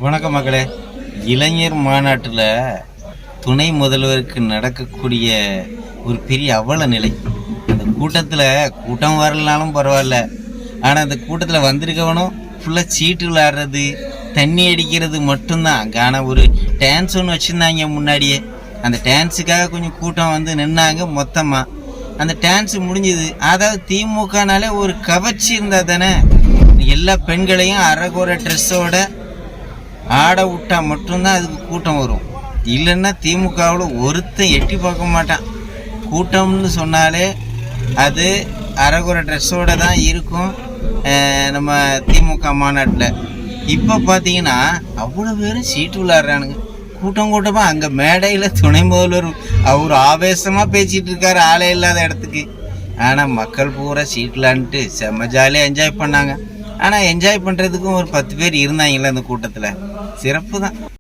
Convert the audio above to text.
வணக்கம் மக்களே. இளைஞர் மாநாட்டில் துணை முதல்வருக்கு நடக்கக்கூடிய ஒரு பெரிய அவல நிலை. அந்த கூட்டம் வரலனாலும் பரவாயில்ல, ஆனால் அந்த கூட்டத்தில் வந்திருக்கவனும் ஃபுல்லாக சீட்டு விளையாடுறது, தண்ணி அடிக்கிறது மட்டும்தான். ஆனால் ஒரு டான்ஸ் ஒன்று வச்சுருந்தாங்க முன்னாடியே. அந்த டான்ஸுக்காக கொஞ்சம் கூட்டம் வந்து நின்னாங்க மொத்தமாக. அந்த டான்ஸு முடிஞ்சுது. அதாவது திமுகனாலே ஒரு கவர்ச்சி இருந்தால் தானே எல்லா பெண்களையும் அரைகுறை ட்ரெஸ்ஸோட ஆட விட்டா மட்டும்தான் அதுக்கு கூட்டம் வரும். இல்லைன்னா திமுகவில் ஒருத்தன் எட்டி பார்க்க மாட்டான். கூட்டம்னு சொன்னாலே அது அரைகுறை ட்ரெஸ்ஸோடு தான் இருக்கும் நம்ம திமுக மாநாட்டில். இப்போ பார்த்தீங்கன்னா அவ்வளோ பேரும் சீட்டு விளையாடுறானுங்க. கூட்டமாக அங்கே மேடையில் துணை முதல்வர் அவர் ஆவேசமாக பேசிகிட்டு இருக்காரு ஆளே இல்லாத இடத்துக்கு. ஆனால் மக்கள் பூரா சீட் விளாண்டுட்டு செம்ம ஜாலியாக என்ஜாய் பண்ணாங்க. ஆனால் என்ஜாய் பண்ணுறதுக்கும் ஒரு 10 பேர் இருந்தாங்களே அந்த கூட்டத்தில். சிறப்பு தான்.